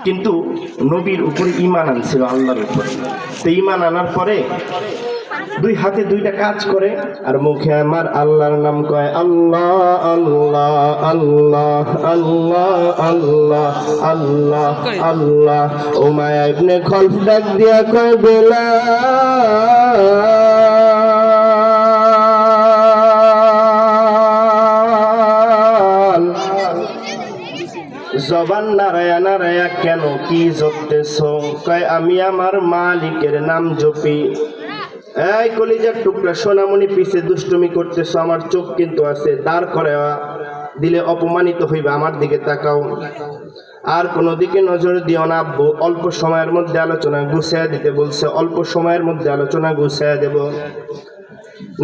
কিন্তু নবীর উপরে ঈমান আনছিল, আল্লাহর উপরে। তো ঈমান আনার পরে দুই হাতে দুইটা কাজ করে আর মুখে আমার আল্লাহর নাম কয়, আল্লাহ আল্লাহ আল্লাহ আল্লাহ আল্লাহ আল্লাহ আল্লাহ। উমাইয়া ইবনে খলফ ডাক দিয়া কয়, বেলাল জবান নারায়া নারায়া কেন, কি জপতেছ? কয় আমি আমার মালিকের নাম জপি। এই কলিজার টুকরা সোনামণি, পিছে দুষ্টুমি করতেছ, আমার চোখ কিন্তু আছে, দাঁড় করে দিলে অপমানিত হইবে, আমার দিকে তাকাও, আর কোনো দিকে নজর দিও না। আব্বু অল্প সময়ের মধ্যে আলোচনা গুছিয়ে দিতে বলছে, অল্প সময়ের মধ্যে আলোচনা গুছিয়ে দেব।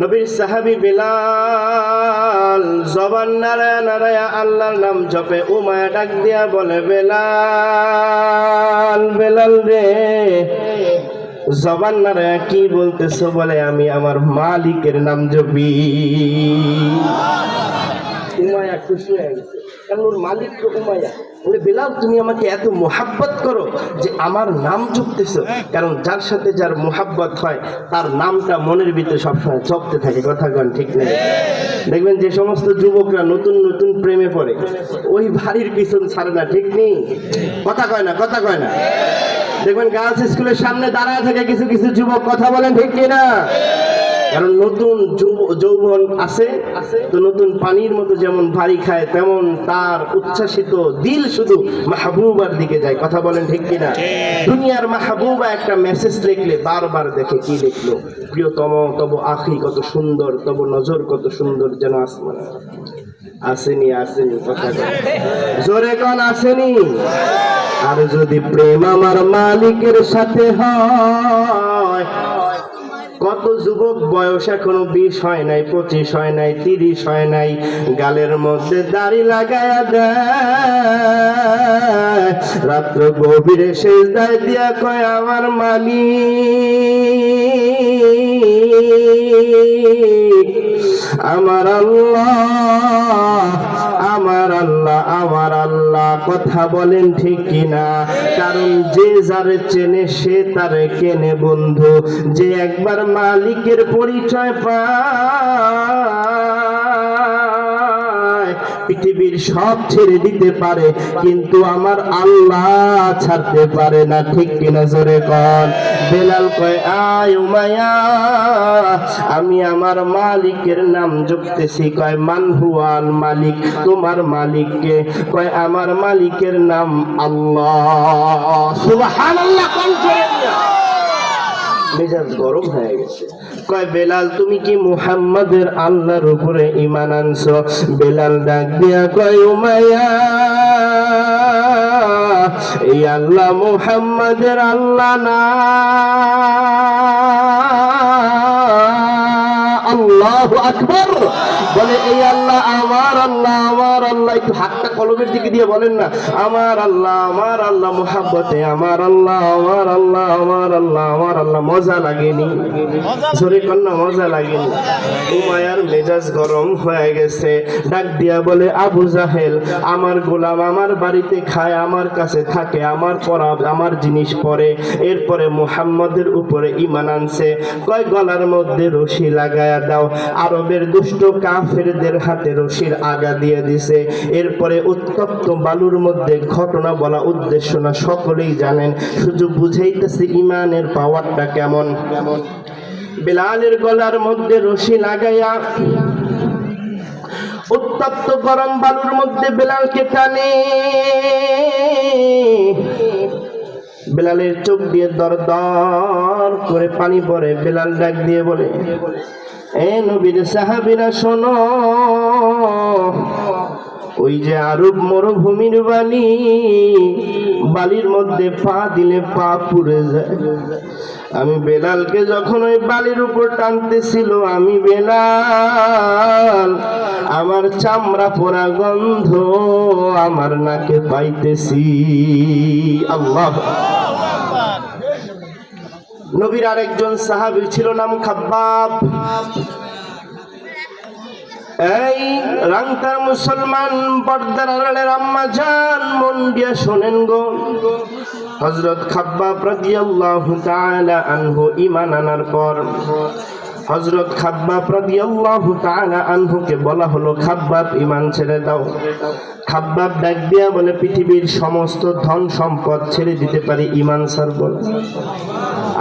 নবীর সাহাবী বেলাল জবান নারায়া নারায়া আল্লাহর নাম জপে। উমাইয়া ডাক দিয়া বলে, বেলাল বেলাল রে, জবান নারায়া কি বলতেছো? বলে আমি আমার মালিকের নাম জপি। উমাইয়া খুশি হয়ে গেছে, কারণ ওর মালিক তো উমাইয়া। বলে, বেলাল তুমি আমাকে এত মোহাব্বত করো যে আমার নাম জপতেছো? কারণ যার সাথে যার মোহাব্বত হয় তার নামটা মনের ভিতরে সবসময় জপতে থাকে। কথা কন ঠিক নেই? দেখবেন যে সমস্ত যুবকরা নতুন নতুন প্রেমে পড়ে, ওই বাড়ির পিছন ছাড়ে না। ঠিক নেই? কথা কয় না, কথা কয় না। দেখবেন গার্লস স্কুলের সামনে দাঁড়ায় থাকে কিছু কিছু যুবক, কথা বলেন ঠিক কিনা? কারণ নতুন যৌবন আছে তো নতুন পানির মতো যেমন ভারী খায়, তেমন তার উচ্ছ্বাসিত দিল শুধু মাহবুবার দিকে যায়। কথা বলেন ঠিক কিনা? দুনিয়ার মাহবুবা একটা মেসেজ লিখলে বারবার দেখে, কি লিখলো? প্রিয়তম তব আখি কত সুন্দর, তব নজর কত সুন্দর, যেন আসমান। আসেনি আসেনি, কথা কন জোরে কন, আসেনি? আর যদি প্রেম আমার মালিকের সাথে হয়, কত যুবক বয়স এখনো 20 হয় নাই, 25 হয় নাই, 30 হয় নাই, গালের মধ্যে দাড়ি লাগায়া দেয়, রাত্র গভীরে সেজদায় দিয়া কয়, আমার মালিক আমার আল্লাহ আমার আল্লাহ আমার আল্লাহ। কথা বলেন ঠিক কিনা? কারণ যে যারে চেনে সে তারে কেনে বন্ধু। যে একবার মালিকের পরিচয় পায় পৃথিবীর সব ছেড়ে দিতে পারে, কিন্তু আমার আল্লাহ ছাড়তে পারে না। ঠিক কিনা? জোরে কন। বেলাল কয়, আয় উমাইয়া, আমি আমার মালিকের নাম জপতেছি। কয়, মান হুয়াল মালিক, তোমার মালিককে? কয়, আমার মালিকের নাম আল্লাহ। সুবহানাল্লাহ। মেজাজ গরম হয়ে গেছে। কয়, বেলাল তুমি কি মুহাম্মাদের আল্লাহর উপরে ঈমান আনছো? বেলাল ডাক দিয়া কয়, উমাইয়া, এই আল্লাহ মুহাম্মাদের আল্লাহ না, আল্লাহু আকবার। বলে, এই আল্লাহ আমার আল্লাহ আমার আল্লাহ। একটু হাতটা কলমের দিকে দিয়ে বলেন না, আমার আল্লাহ মুহাব্বতে আমার আল্লাহ আমার আল্লাহ আমার আল্লাহ আমার আল্লাহ। মজা লাগেনি? জোরে কন্যা, মজা লাগেনি? উমাইয়ার মেজাজ গরম হয়ে গেছে। ডাক দিয়া বলে, আবু জাহেল আমার গোলাম, আমার বাড়িতে খায়, আমার কাছে থাকে, আমার পরা আমার জিনিস পরে, এরপরে মুহাম্মদের উপরে ঈমান আনছে। কয়, গলার মধ্যে রশি লাগায়া দাও। আরবের দুষ্ট কাফেরদের হাতে রশির আগা দিয়ে দিছে। এরপরে উত্তপ্ত বালুর মধ্যে, ঘটনা বলা উদ্দেশ্য না, সকলেই জানেন, শুধু বুঝাইতেছে ঈমানের পাওয়ারটা কেমন। বেলালের গলার মধ্যে রশি লাগাইয়া উত্তপ্ত গরম বালুর মধ্যে বেলালকে টানে। বেলালের চোখ দিয়ে দর দর করে পানি পড়ে। বেলাল ডাক দিয়ে বলে, এ নবীর সাহাবীরা শোনো, ওই যে আরব মরুভূমির বালি, বালির মধ্যে পা দিলে পা পুড়ে যায়। আমি বেলালকে যখন ওই বালির উপর টানতেছিল, আমি বেলাল আমার চামড়া পোড়া গন্ধ আমার নাকে পাইতেছি। আল্লাহ। নবীর আরেকজন সাহাবী ছিল, নাম খাব্বাব। এই রাংতার মুসলমান পর্দার আড়ালের আম্মা জান, মন দিয়া শোনেন গো। হযরত খাব্বাব রাদিয়াল্লাহু তাআলা আনহু ঈমান আনার পর হযরত খাব্বাব রাদিয়াল্লাহু তাআলা আনহুকে বলা হলো, খাব্বাব ঈমান ছেড়ে দাও। খাব্বাব ডাক দিয়া বলে, পৃথিবীর সমস্ত ধন সম্পদ ছেড়ে দিতে পারি, ঈমান ছাড়ব না।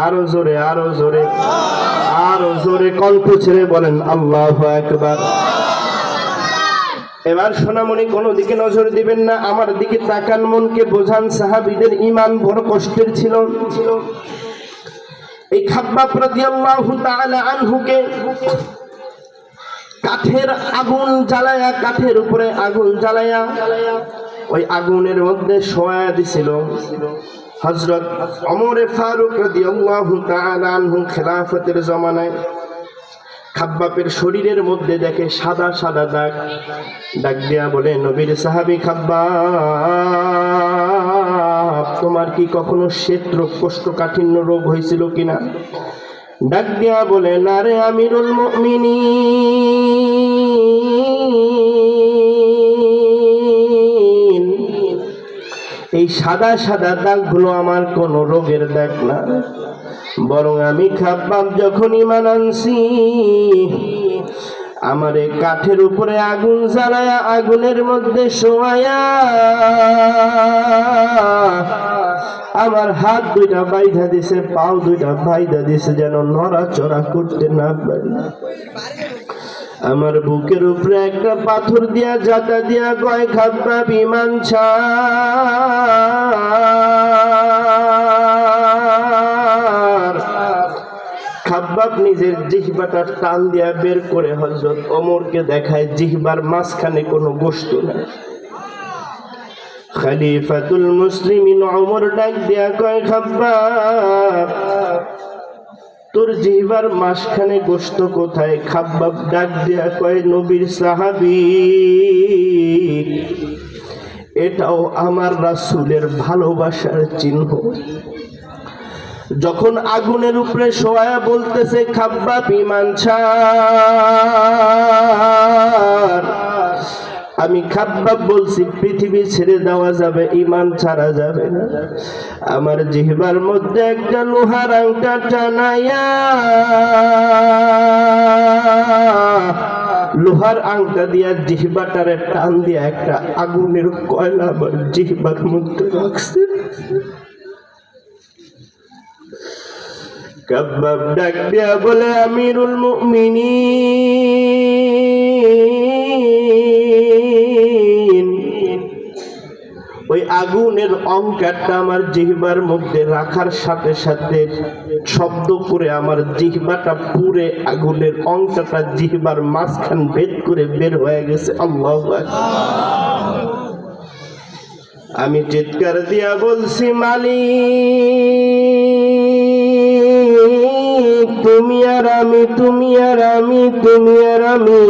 আরো জোরে, আরো জোরে, আরো জোরে কণ্ঠ ছেড়ে বলেন আল্লাহু আকবার। এবার সোনামণি কোনো দিকে নজর দিবেন না, আমার দিকে তাকান, মনকে বোঝান। সাহাবীদের ঈমান বড় কষ্টের ছিল। এই খাব্বাব রাদিয়াল্লাহু তাআলা আনহুকে কাঠের আগুন জ্বালায়া, কাঠের উপরে আগুন জ্বালায়া ওই আগুনের মধ্যে শোয়া দিছিল। হযরত ওমর ফারুক রাদিয়াল্লাহু তাআলা আনহু খেলাফতের জমানায় খাব্বাবের শরীরের মধ্যে দেখে সাদা সাদা দাগ। ডাক দিয়া বলে, নবীর সাহাবী খাব্বাব, তোমার কি কখনো শ্বেত রোগ, কোষ্ঠকাঠিন্য রোগ হয়েছিল কিনা? ডাক দিয়া বলে, না রে আমিরুল মুমিনিন, এই সাদা সাদা দাগগুলো আমার কোনো রোগের দাগ না, বরং আমি খাব্বাব যখন ঈমান আনছি, আমারে কাঠের উপরে আগুন জ্বালায়া, আগুনের মধ্যে শোয়ায়া আমার হাত দুইটা বাইধা দিছে, পাও দুইটা বাইধা দিছে, যেন নড়াচড়া করতে না পারি। আমার বুকের উপরে একটা পাথর দিয়া, জাতা দিয়া কয়, খাব্বাব ঈমান ছাড়। খাব্বাব নিজের জিহ্বাটা টান দিয়া বের করে হযরত ওমরকে দেখায়, জিহ্বার মাঝখানে কোনো গোশত নাই। খলিফাতুল মুসলিমিন ওমর ডাক দিয়া কয়, খাব্বাব, তোর জিহ্বার মাঝখানে গোশত কোথায়? খাব্বাব ডাক দিয়া কয়, নবীর সাহাবী, এটাও আমার রাসূলের ভালোবাসার চিহ্ন। যখন আগুনের উপরে শোয়া বলতেছে, খাব্বাব ঈমান ছাড়, আমি খাব্বাব বলছি, পৃথিবী ছেড়ে দেওয়া যাবে, ঈমান ছাড়া যাবে না। আমার জিহ্বার মধ্যে একটা লোহার আংটা টানাইয়া, লোহার আংটা দিয়া জিহ্বাটারে টান দিয়া একটা আগুনের কয়লা আমার জিহ্বার মধ্যে রাখছে। খাব্বাব ডাক দিয়া বলে, আমিরুল মুমিনিন, ওই আগুনের অঙ্কারটা আমার জিহ্বার মধ্যে রাখার সাথে সাথে শব্দ করে আমার জিহ্বাটা পুরে আগুনের অঙ্কটা জিহ্বার মাঝখান ভেদ করে বের হয়ে গেছে। আল্লাহু আকবার। আমি চিৎকার দিয়া বলছি, মালিক, তুমি আর আমি, তুমি আর আমি, তুমি আর আমি।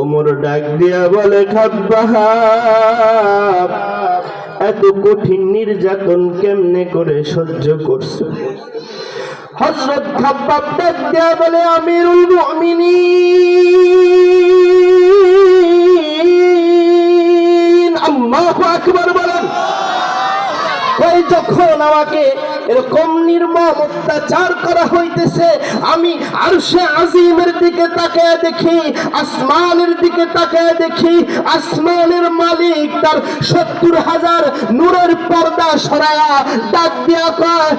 ওমর ডাক দিয়া বলে, খাব্বাব, এত কঠিন নির্যাতন কেমনে করে সহ্য করছো? হযরত খাব্বাব ডাক দিয়া বলে, আমিরুল মুমিনিন, আল্লাহু আকবার বলেন। ওই যখন আমাকে এরকম নির্মম অত্যাচার করা হইতেছে, আমি আরশে আজিমের দিকে তাকায় দেখি, আসমানের দিকে তাকায় দেখি, আসমানের মালিক তার ৭০,০০০ নূরের পর্দা সরায়া ডাক দিয়া কয়,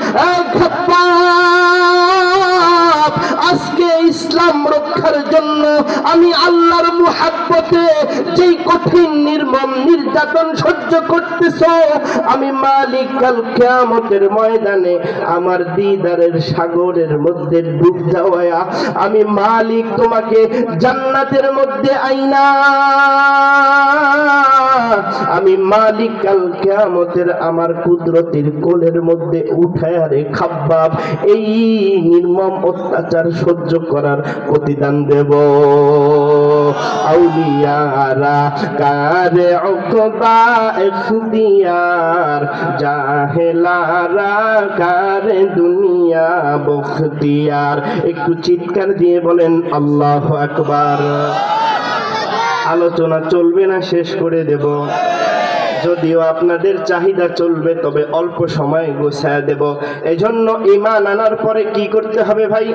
খাব্বাব, আজকে ইসলাম রক্ষার জন্য আমি আল্লাহর মুহাব্বতে যেই কঠিন নির্মম নির্যাতন সহ্য করতেছ, আমি মালিক কাল কিয়ামতের ময়দানে আমার দিদারের সাগরের মধ্যে ডুব যাওয়া, আমি মালিক তোমাকে জান্নাতের মধ্যে আইনা, আমি মালিক কাল কিয়ামতের আমার কুদরতের কোলের মধ্যে উঠায় রে খাব্বাব এই নির্মম অত্যাচার সহ্য করার প্রতিদান দেব। আউলিয়ারা কারে উকবা ইখতিয়ার, জাহেলারা কারে দুনিয়া বখতিয়ার। একটু চিৎকার দিয়ে বলেন আল্লাহু আকবার। আলোচনা চলবে না, শেষ করে দেব। যদিও আপনাদের চাহিদা চলবে, তবে অল্প সময় গোছায় দেব। এজন্য ঈমান আনার পরে কি করতে হবে ভাই?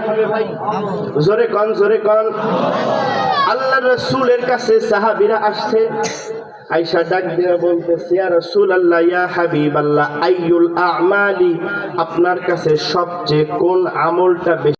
জোরে কন, জোরে কন। আল্লাহর রাসূলের কাছে সাহাবীরা আসছে, আয়েশা ডাক দিয়ে বলতেছে, ইয়া রাসূলুল্লাহ, ইয়া হাবিবাল্লাহ, আইয়ুল আমালি, আপনার কাছে সবচেয়ে কোন আমলটা বেশি